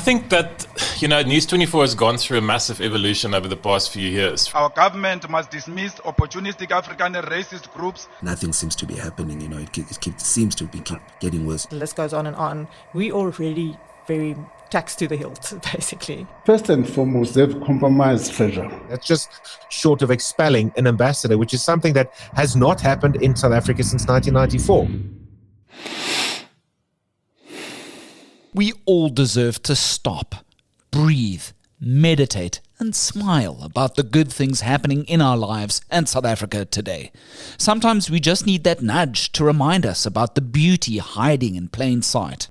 think that, News24 has gone through a massive evolution over the past few years. Our government must dismiss opportunistic African and racist groups. Nothing seems to be happening, seems to keep getting worse. The list goes on and on. We already very taxed to the hilt, basically. First and foremost, they've compromised treasure. That's just short of expelling an ambassador, which is something that has not happened in South Africa since 1994. We all deserve to stop, breathe, meditate, and smile about the good things happening in our lives and South Africa today. Sometimes we just need that nudge to remind us about the beauty hiding in plain sight.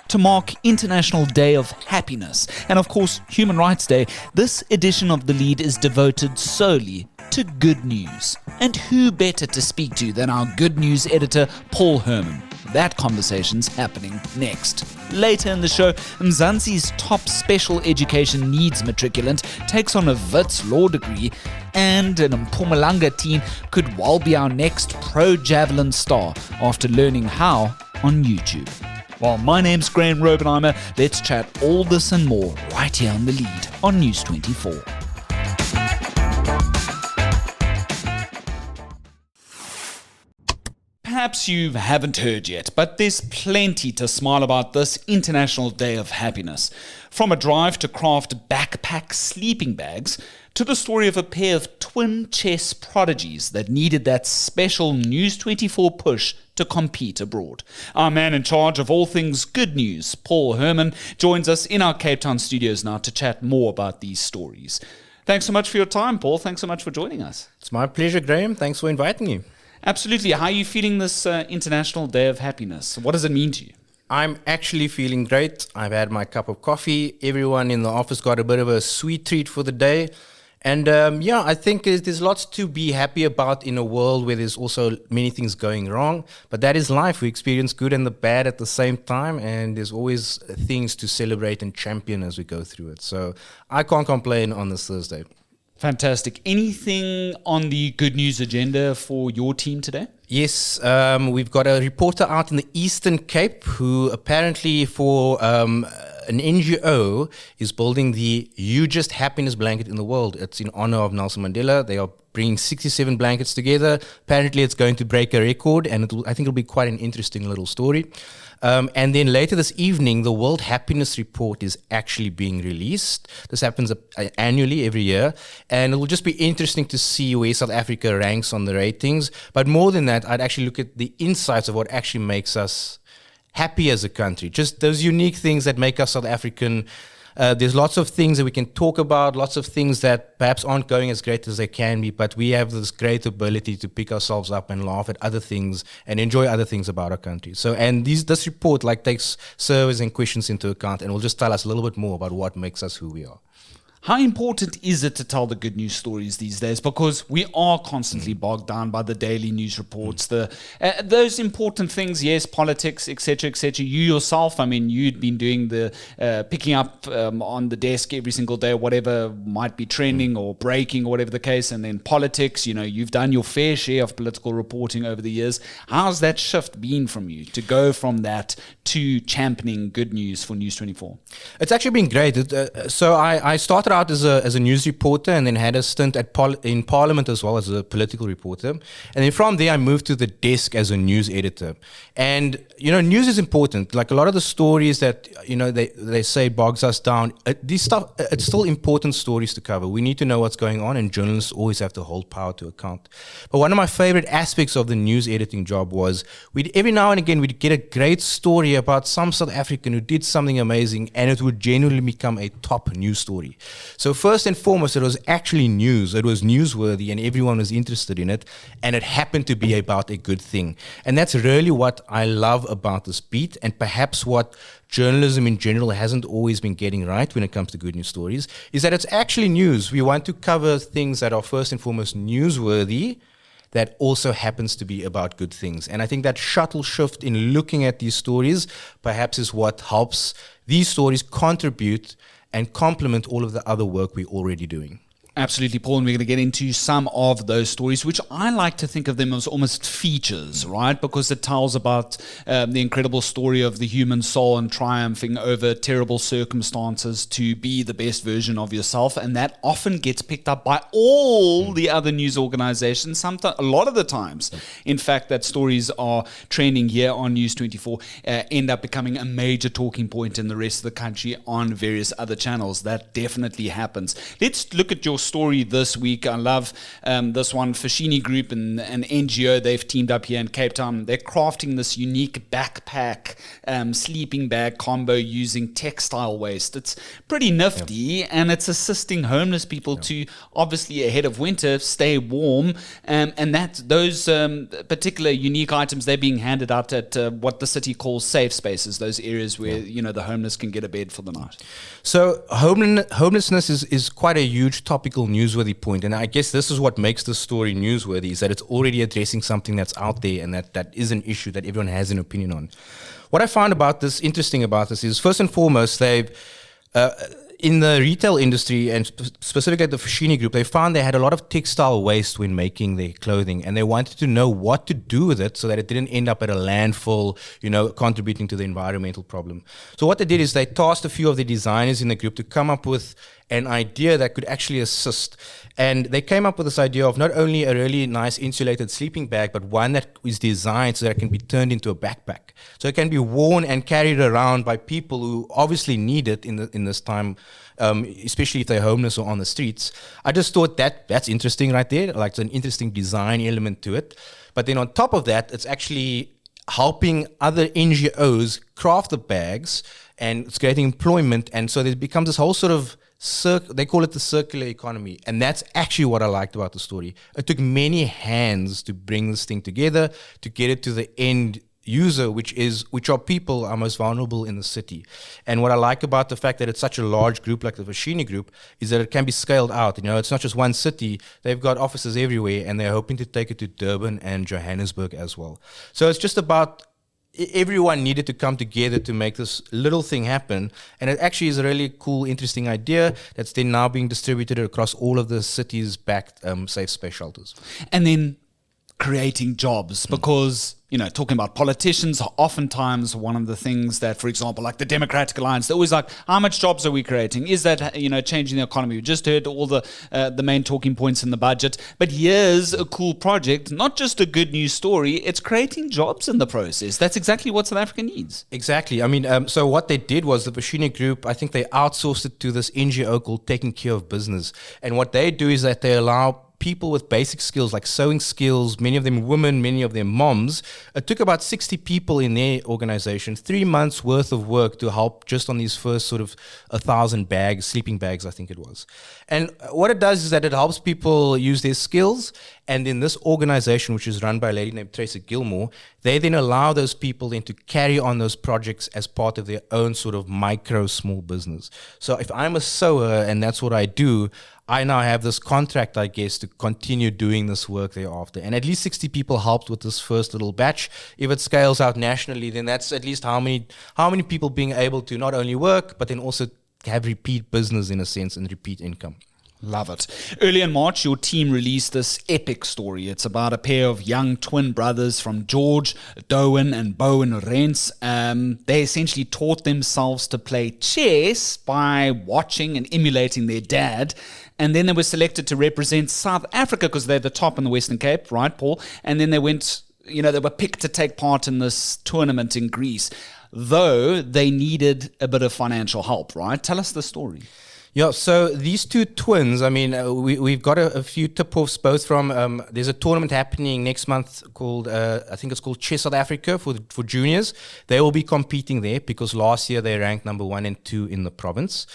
To mark International Day of Happiness and, of course, Human Rights Day, this edition of The Lead is devoted solely to good news. And who better to speak to than our good news editor, Paul Herman? That conversation's happening next. Later in the show, Mzansi's top special education needs matriculant takes on a Wits law degree, and an Mpumalanga teen could well be our next pro javelin star after learning how on YouTube. Well, my name's Graeme Raubenheimer. Let's chat all this and more right here on The Lead on News24. Perhaps you haven't heard yet, but there's plenty to smile about this International Day of Happiness. From a drive to craft backpack sleeping bags, to the story of a pair of twin chess prodigies that needed that special News24 push to compete abroad. Our man in charge of all things good news, Paul Herman, joins us in our Cape Town studios now to chat more about these stories. Thanks so much for your time, Paul. Thanks so much for joining us. It's my pleasure, Graeme. Thanks for inviting me. Absolutely. How are you feeling this International Day of Happiness? What does it mean to you? I'm actually feeling great. I've had my cup of coffee. Everyone in the office got a bit of a sweet treat for the day. And I think there's lots to be happy about in a world where there's also many things going wrong. But that is life. We experience good and the bad at the same time. And there's always things to celebrate and champion as we go through it. So I can't complain on this Thursday. Fantastic. Anything on the good news agenda for your team today? Yes, we've got a reporter out in the Eastern Cape who apparently for an NGO is building the hugest happiness blanket in the world. It's in honor of Nelson Mandela. They are bringing 67 blankets together. Apparently it's going to break a record, and I think it'll be quite an interesting little story. And then later this evening, the World Happiness Report is actually being released. This happens annually every year, and it will just be interesting to see where South Africa ranks on the ratings. But more than that, I'd actually look at the insights of what actually makes us happy as a country, just those unique things that make us South African. There's lots of things that we can talk about, lots of things that perhaps aren't going as great as they can be, but we have this great ability to pick ourselves up and laugh at other things and enjoy other things about our country. So, and this report takes surveys and questions into account and will just tell us a little bit more about what makes us who we are. How important is it to tell the good news stories these days? Because we are constantly bogged down by the daily news reports, those important things, yes, politics, etc., etc. You yourself, you'd been doing the picking up on the desk every single day, whatever might be trending or breaking or whatever the case, and then politics, you've done your fair share of political reporting over the years. How's that shift been from you to go from that to championing good news for News24? It's actually been great. So I started out as a news reporter and then had a stint in Parliament as well as a political reporter. And then from there, I moved to the desk as a news editor. And, news is important. Like a lot of the stories that, they say bogs us down, it's still important stories to cover. We need to know what's going on, and journalists always have to hold power to account. But one of my favorite aspects of the news editing job was every now and again, we'd get a great story about some South African who did something amazing, and it would genuinely become a top news story. So first and foremost, it was actually news. It was newsworthy and everyone was interested in it, and it happened to be about a good thing. And that's really what I love about this beat, and perhaps what journalism in general hasn't always been getting right when it comes to good news stories, is that it's actually news. We want to cover things that are first and foremost newsworthy, that also happens to be about good things. And I think that shuttle shift in looking at these stories perhaps is what helps these stories contribute and complement all of the other work we're already doing. Absolutely, Paul, and we're going to get into some of those stories, which I like to think of them as almost features, right? Because it tells about the incredible story of the human soul and triumphing over terrible circumstances to be the best version of yourself, and that often gets picked up by all the other news organizations. Sometimes, a lot of the times, in fact, that stories are trending here on News24 end up becoming a major talking point in the rest of the country on various other channels. That definitely happens. Let's look at your story this week. I love this one. Fashini Group and an NGO, they've teamed up here in Cape Town. They're crafting this unique backpack, sleeping bag combo using textile waste. It's pretty nifty, and it's assisting homeless people to, obviously ahead of winter, stay warm. And that those particular unique items, they're being handed out at what the city calls safe spaces, those areas where the homeless can get a bed for the night. So homelessness is quite a huge topical newsworthy point, and I guess this is what makes the story newsworthy, is that it's already addressing something that's out there and that is an issue that everyone has an opinion on. What I found interesting about this is, first and foremost, they've in the retail industry, and specifically at the Fashini Group, they found they had a lot of textile waste when making their clothing, and they wanted to know what to do with it so that it didn't end up at a landfill, contributing to the environmental problem. So what they did is they tasked a few of the designers in the group to come up with an idea that could actually assist. And they came up with this idea of not only a really nice insulated sleeping bag, but one that is designed so that it can be turned into a backpack. So it can be worn and carried around by people who obviously need it in this time, especially if they're homeless or on the streets. I just thought that's interesting right there. Like, it's an interesting design element to it. But then on top of that, it's actually helping other NGOs craft the bags, and it's creating employment. And so there becomes this whole sort of they call it the circular economy, and that's actually what I liked about the story. It took many hands to bring this thing together, to get it to the end user, which are people are most vulnerable in the city. And what I like about the fact that it's such a large group like the Fashini Group is that it can be scaled out. It's not just one city. They've got offices everywhere, and they're hoping to take it to Durban and Johannesburg as well. So it's just about everyone needed to come together to make this little thing happen. And it actually is a really cool, interesting idea that's then now being distributed across all of the city's backed safe space shelters. And then creating jobs, because talking about politicians, oftentimes one of the things that, for example, like the Democratic Alliance, they're always like, how much jobs are we creating? Is that, changing the economy? We just heard all the main talking points in the budget. But here's a cool project, not just a good news story, it's creating jobs in the process. That's exactly what South Africa needs. Exactly. I mean, so what they did was the Fashini Group, I think they outsourced it to this NGO called Taking Care of Business. And what they do is that they allow people with basic skills like sewing skills, many of them women, many of them moms. It took about 60 people in their organization, 3 months worth of work to help just on these first sort of 1,000 bags, sleeping bags, I think it was. And what it does is that it helps people use their skills. And in this organization, which is run by a lady named Tracy Gilmore, they then allow those people then to carry on those projects as part of their own sort of micro small business. So if I'm a sewer and that's what I do, I now have this contract, I guess, to continue doing this work thereafter. And at least 60 people helped with this first little batch. If it scales out nationally, then that's at least how many people being able to not only work, but then also have repeat business in a sense and repeat income. Love it. Early in March, your team released this epic story. It's about a pair of young twin brothers from George, Doan and Bowen Rents. They essentially taught themselves to play chess by watching and emulating their dad. And then they were selected to represent South Africa because they're the top in the Western Cape, right, Paul? And then they went, they were picked to take part in this tournament in Greece, though they needed a bit of financial help, right? Tell us the story. Yeah, so these two twins, I mean, we've got a few tip-offs both from, there's a tournament happening next month called, I think it's called Chess South Africa for juniors. They will be competing there because last year they ranked number 1 and 2 in the province.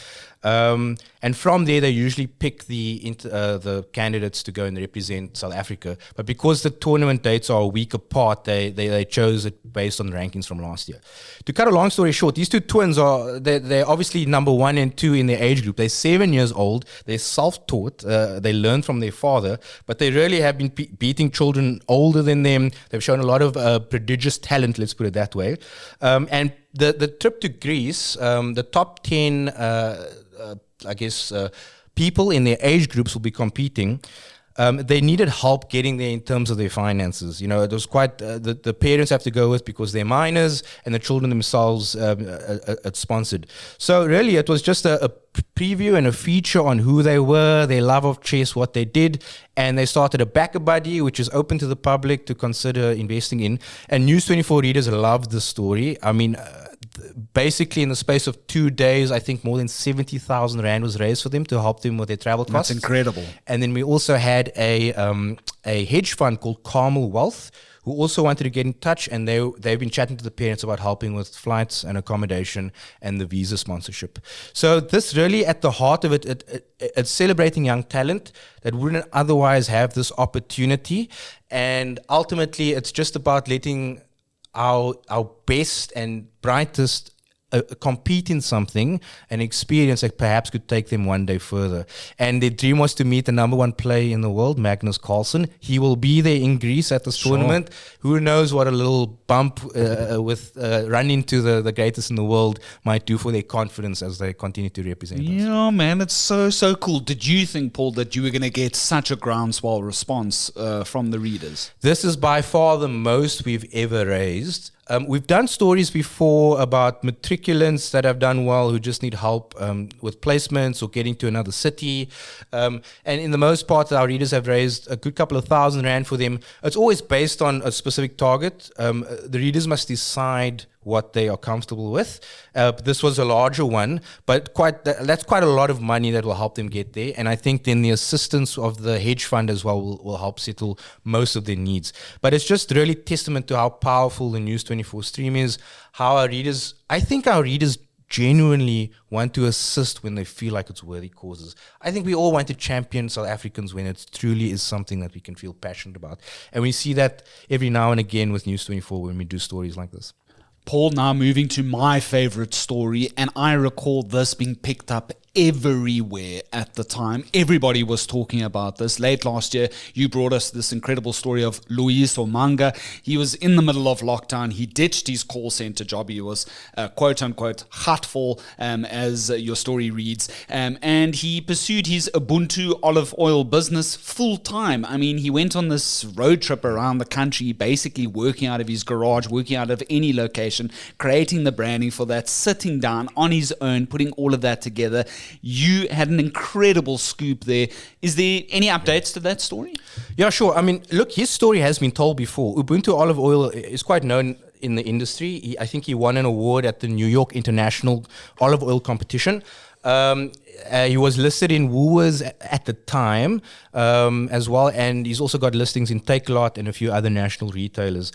And from there, they usually pick the candidates to go and represent South Africa. But because the tournament dates are a week apart, they chose it based on rankings from last year. To cut a long story short, these two twins they're obviously number 1 and 2 in their age group. They're 7 years old. They're self-taught. They learn from their father, but they really have been beating children older than them. They've shown a lot of prodigious talent, let's put it that way. And the trip to Greece, the top 10 people in their age groups will be competing. They needed help getting there in terms of their finances. It was quite, the parents have to go with because they're minors, and the children themselves are sponsored. So really it was just a preview and a feature on who they were, their love of chess, what they did, and they started a backer buddy, which is open to the public to consider investing in. And News24 readers loved the story. I mean, basically in the space of 2 days, I think more than 70,000 Rand was raised for them to help them with their travel costs. That's incredible. And then we also had a hedge fund called Carmel Wealth, who also wanted to get in touch, and they've been chatting to the parents about helping with flights and accommodation and the visa sponsorship. So this really, at the heart of it's celebrating young talent that wouldn't otherwise have this opportunity. And ultimately, it's just about letting our best and brightest compete in something, an experience that perhaps could take them one day further. And their dream was to meet the number one player in the world, Magnus Carlsen. He will be there in Greece at this tournament. Who knows what a little bump with run into the greatest in the world might do for their confidence as they continue to represent us. Yeah, man, it's so cool. Did you think, Paul, that you were going to get such a groundswell response from the readers? This is by far the most we've ever raised. We've done stories before about matriculants that have done well, who just need help with placements or getting to another city. And in the most part, our readers have raised a good couple of thousand Rand for them. It's always based on a specific target. The readers must decide what they are comfortable with. This was a larger one, but that's quite a lot of money that will help them get there. And I think then the assistance of the hedge fund as well will help settle most of their needs. But it's just really testament to how powerful the News24 stream is, how I think our readers genuinely want to assist when they feel like it's worthy causes. I think we all want to champion South Africans when it truly is something that we can feel passionate about. And we see that every now and again with News24 when we do stories like this. Paul, now moving to my favorite story, and I recall this being picked up everywhere at the time. Everybody was talking about this. Late last year, you brought us this incredible story of Loyiso Manga. He was in the middle of lockdown. He ditched his call center job. He was quote unquote hutful, as your story reads, and he pursued his Ubuntu olive oil business full time. I mean, he went on this road trip around the country, basically working out of his garage, working out of any location, creating the branding for that, sitting down on his own, putting all of that together. You had an incredible scoop there. Is there any updates to that story? Yeah, sure. I mean, look, his story has been told before. Ubuntu olive oil is quite known in the industry. I think he won an award at the New York International Olive Oil Competition. He was listed in Woolworths at the time as well, and he's also got listings in Takealot and a few other national retailers.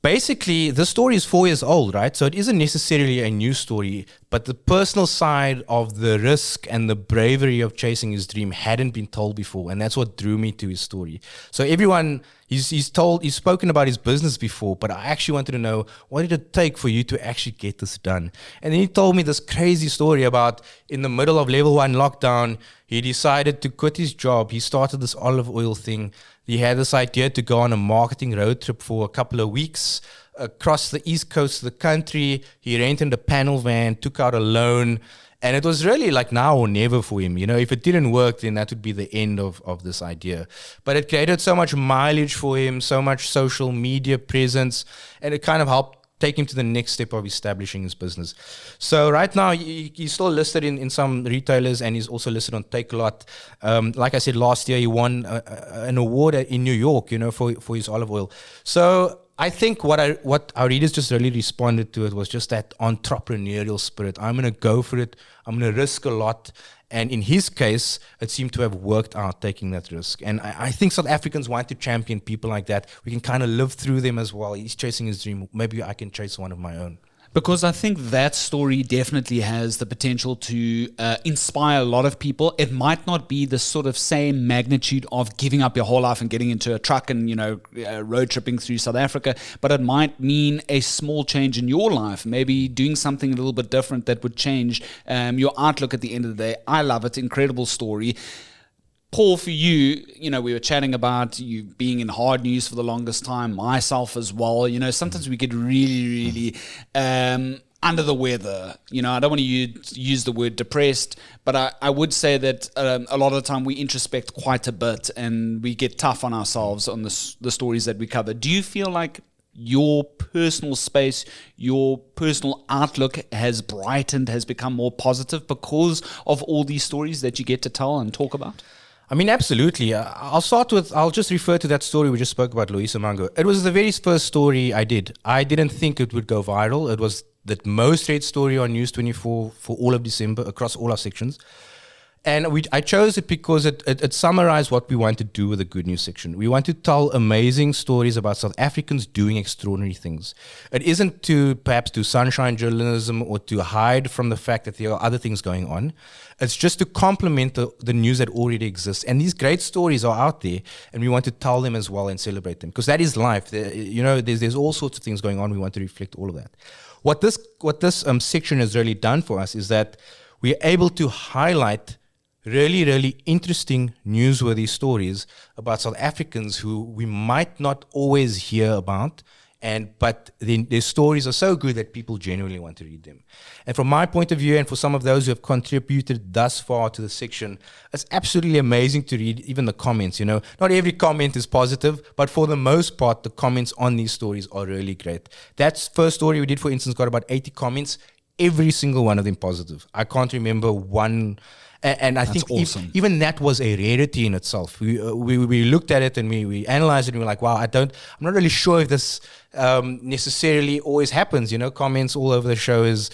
Basically, the story is 4 years old, right? So it isn't necessarily a new story, but the personal side of the risk and the bravery of chasing his dream hadn't been told before, and that's what drew me to his story. So everyone, he's spoken about his business before, but I actually wanted to know, what did it take for you to actually get this done? And then he told me this crazy story about, in the middle of level 1 lockdown, he decided to quit his job. He started this olive oil thing. He had this idea to go on a marketing road trip for a couple of weeks across the east coast of the country. He rented a panel van, took out a loan, and it was really like now or never for him. You know, if it didn't work, then that would be the end of this idea. But it created so much mileage for him, so much social media presence, and it kind of helped take him to the next step of establishing his business. So right now, he's still listed in some retailers, and he's also listed on Takealot. Like I said, last year he won an award in New York, you know, for his olive oil. So I think what our readers just really responded to it was just that entrepreneurial spirit. I'm going to go for it. I'm going to risk a lot. And in his case, it seemed to have worked out, taking that risk. And I think South Africans want to champion people like that. We can kind of live through them as well. He's chasing his dream. Maybe I can chase one of my own. Because I think that story definitely has the potential to inspire a lot of people. It might not be the sort of same magnitude of giving up your whole life and getting into a truck and, road tripping through South Africa, but it might mean a small change in your life, maybe doing something a little bit different that would change your outlook at the end of the day. I love it. Incredible story. Paul, for you, we were chatting about you being in hard news for the longest time, myself as well. Sometimes we get really, really under the weather. You know, I don't want to use the word depressed, but I would say that a lot of the time we introspect quite a bit and we get tough on ourselves on the stories that we cover. Do you feel like your personal space, your personal outlook has brightened, has become more positive because of all these stories that you get to tell and talk about? I mean, absolutely. I'll just refer to that story we just spoke about, Loyiso Manga. It was the very first story I did. I didn't think it would go viral. It was the most read story on News24 for all of December across all our sections. And I chose it because it summarized what we want to do with the good news section. We want to tell amazing stories about South Africans doing extraordinary things. It isn't to perhaps do sunshine journalism or to hide from the fact that there are other things going on. It's just to complement the news that already exists. And these great stories are out there, and we want to tell them as well and celebrate them, because that is life. There's all sorts of things going on. We want to reflect all of that. What this section has really done for us is that we're able to highlight really, really interesting, newsworthy stories about South Africans who we might not always hear about, but their stories are so good that people genuinely want to read them. And from my point of view, and for some of those who have contributed thus far to the section, it's absolutely amazing to read even the comments. Not every comment is positive, but for the most part, the comments on these stories are really great. That first story we did, for instance, got about 80 comments, every single one of them positive. I can't remember one. And I think awesome. even that was a rarity in itself. We looked at it and we analyzed it and we were like, wow, I'm not really sure if this necessarily always happens. Comments all over the show is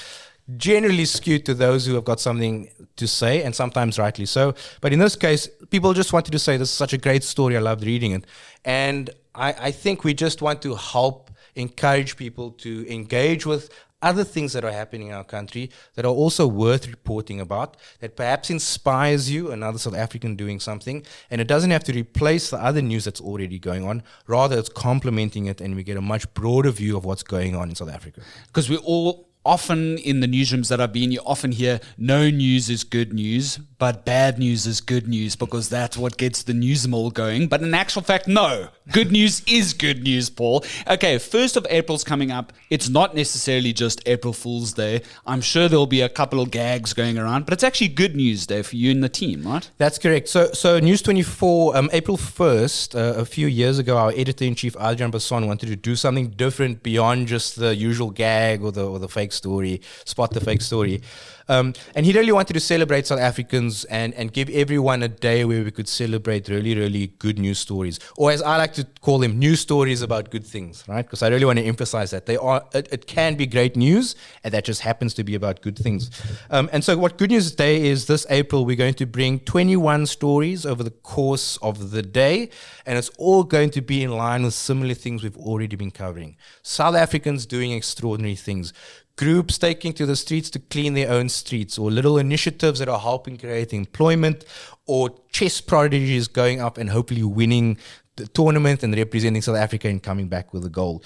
generally skewed to those who have got something to say, and sometimes rightly so. But in this case, people just wanted to say, this is such a great story, I loved reading it. And I think we just want to help encourage people to engage with other things that are happening in our country that are also worth reporting about, that perhaps inspires you, another South African doing something, and it doesn't have to replace the other news that's already going on. Rather, it's complementing it, and we get a much broader view of what's going on in South Africa. Because we all often in the newsrooms that I've been, you often hear no news is good news, but bad news is good news, because that's what gets the news mill going. But in actual fact, no. Good news is good news, Paul. Okay, 1st of April's coming up. It's not necessarily just April Fool's Day. I'm sure there'll be a couple of gags going around, but it's actually Good News Day for you and the team, right? That's correct. So News24, April 1st, a few years ago, our editor-in-chief, Adrian Basson, wanted to do something different beyond just the usual gag or the fake story, spot the fake story. And he really wanted to celebrate South Africans and give everyone a day where we could celebrate really, really good news stories. Or as I like to call them, news stories about good things, right? Because I really want to emphasize that. It can be great news, and that just happens to be about good things. And so what Good News Day is, this April, we're going to bring 21 stories over the course of the day, and it's all going to be in line with similar things we've already been covering. South Africans doing extraordinary things. Groups taking to the streets to clean their own streets, or little initiatives that are helping create employment, or chess prodigies going up and hopefully winning the tournament and representing South Africa and coming back with a gold.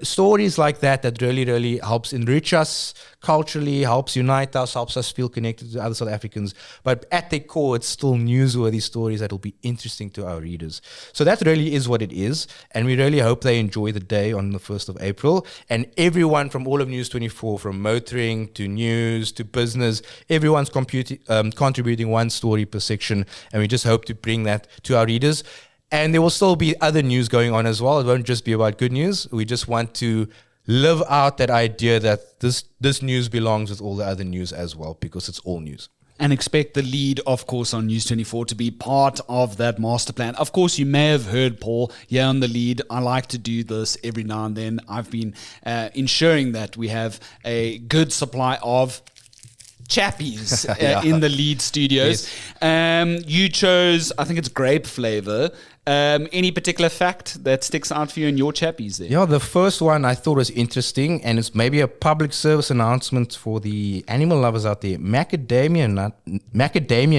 Stories like that really, really helps enrich us culturally, helps unite us, helps us feel connected to other South Africans. But at their core, it's still newsworthy stories that will be interesting to our readers. So that really is what it is. And we really hope they enjoy the day on the 1st of April. And everyone from all of News24, from motoring to news to business, everyone's contributing one story per section. And we just hope to bring that to our readers. And there will still be other news going on as well. It won't just be about good news. We just want to live out that idea that this news belongs with all the other news as well, because it's all news. And expect the lead, of course, on News24 to be part of that master plan. Of course, you may have heard Paul here on the lead. I like to do this every now and then. I've been ensuring that we have a good supply of chappies in the lead studios. Yes. You chose, I think it's grape flavor. Any particular fact that sticks out for you in your chappies there? Yeah, the first one I thought was interesting, and it's maybe a public service announcement for the animal lovers out there. Macadamia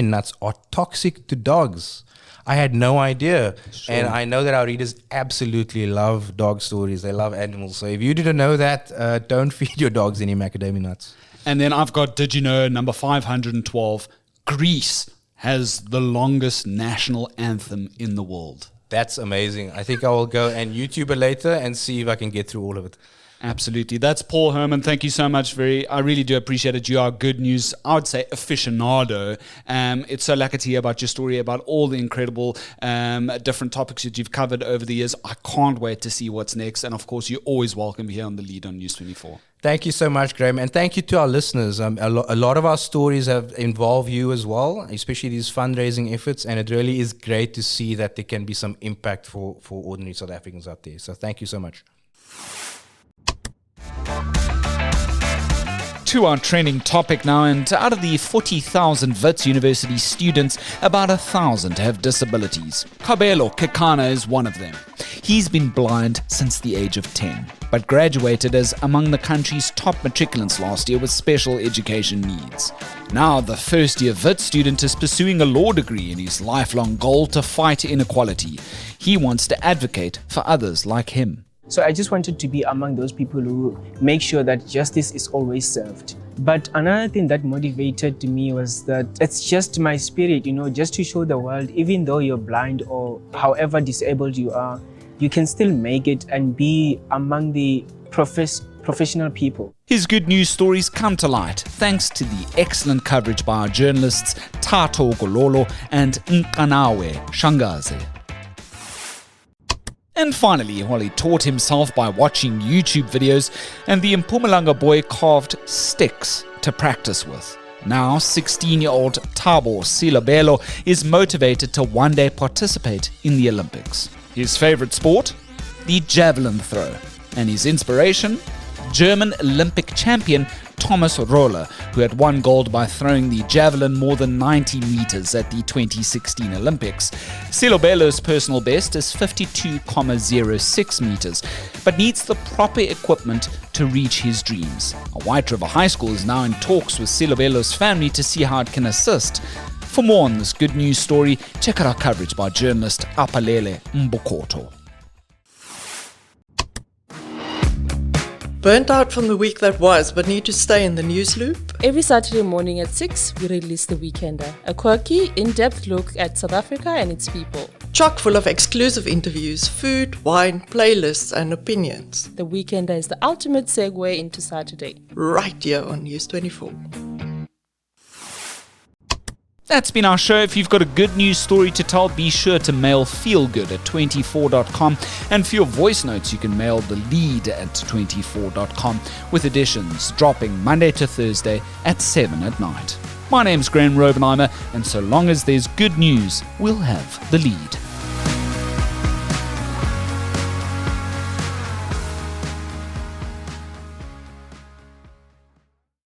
nuts are toxic to dogs. I had no idea. Sure. And I know that our readers absolutely love dog stories. They love animals. So if you didn't know that, don't feed your dogs any macadamia nuts. And then I've got, did you know, number 512, Greece has the longest national anthem in the world. That's amazing. I think I will go and YouTube it later and see if I can get through all of it. Absolutely. That's Paul Herman. Thank you so much. I really do appreciate it. You are good news, I would say, aficionado. It's so lucky to hear about your story, about all the incredible different topics that you've covered over the years. I can't wait to see what's next. And of course, you're always welcome here on The Lead on News24. Thank you so much, Graeme, and thank you to our listeners. A lot of our stories have involved you as well, especially these fundraising efforts, and it really is great to see that there can be some impact for ordinary South Africans out there. So thank you so much. To our trending topic now, and out of the 40,000 Wits University students, about 1,000 have disabilities. Kabelo Kekana is one of them. He's been blind since the age of 10, but graduated as among the country's top matriculants last year with special education needs. Now the first-year Wits student is pursuing a law degree in his lifelong goal to fight inequality. He wants to advocate for others like him. So I just wanted to be among those people who make sure that justice is always served. But another thing that motivated me was that it's just my spirit, just to show the world, even though you're blind or however disabled you are, you can still make it and be among the professional people. His good news stories come to light thanks to the excellent coverage by our journalists Tato Gololo and Nkanawe Shangaze. And finally, while he taught himself by watching YouTube videos, and the Mpumalanga boy carved sticks to practice with. Now, 16-year-old Thabo Silabelo is motivated to one day participate in the Olympics. His favorite sport? The javelin throw. And his inspiration? German Olympic champion Thomas Roller, who had won gold by throwing the javelin more than 90 meters at the 2016 Olympics. Silobelo's personal best is 52.06 meters, but needs the proper equipment to reach his dreams. A White River High School is now in talks with Silobelo's family to see how it can assist. For more on this good news story, check out our coverage by journalist Apalele Mbokoto. Burnt out from the week that was, but need to stay in the news loop? Every Saturday morning at 6, we release The Weekender, a quirky, in-depth look at South Africa and its people. Chock full of exclusive interviews, food, wine, playlists and opinions. The Weekender is the ultimate segue into Saturday. Right here on News24. That's been our show. If you've got a good news story to tell, be sure to mail feelgood@24.com. And for your voice notes, you can mail the lead at 24.com, with editions dropping Monday to Thursday at 7 at night. My name's Graeme Raubenheimer, and so long as there's good news, we'll have the lead.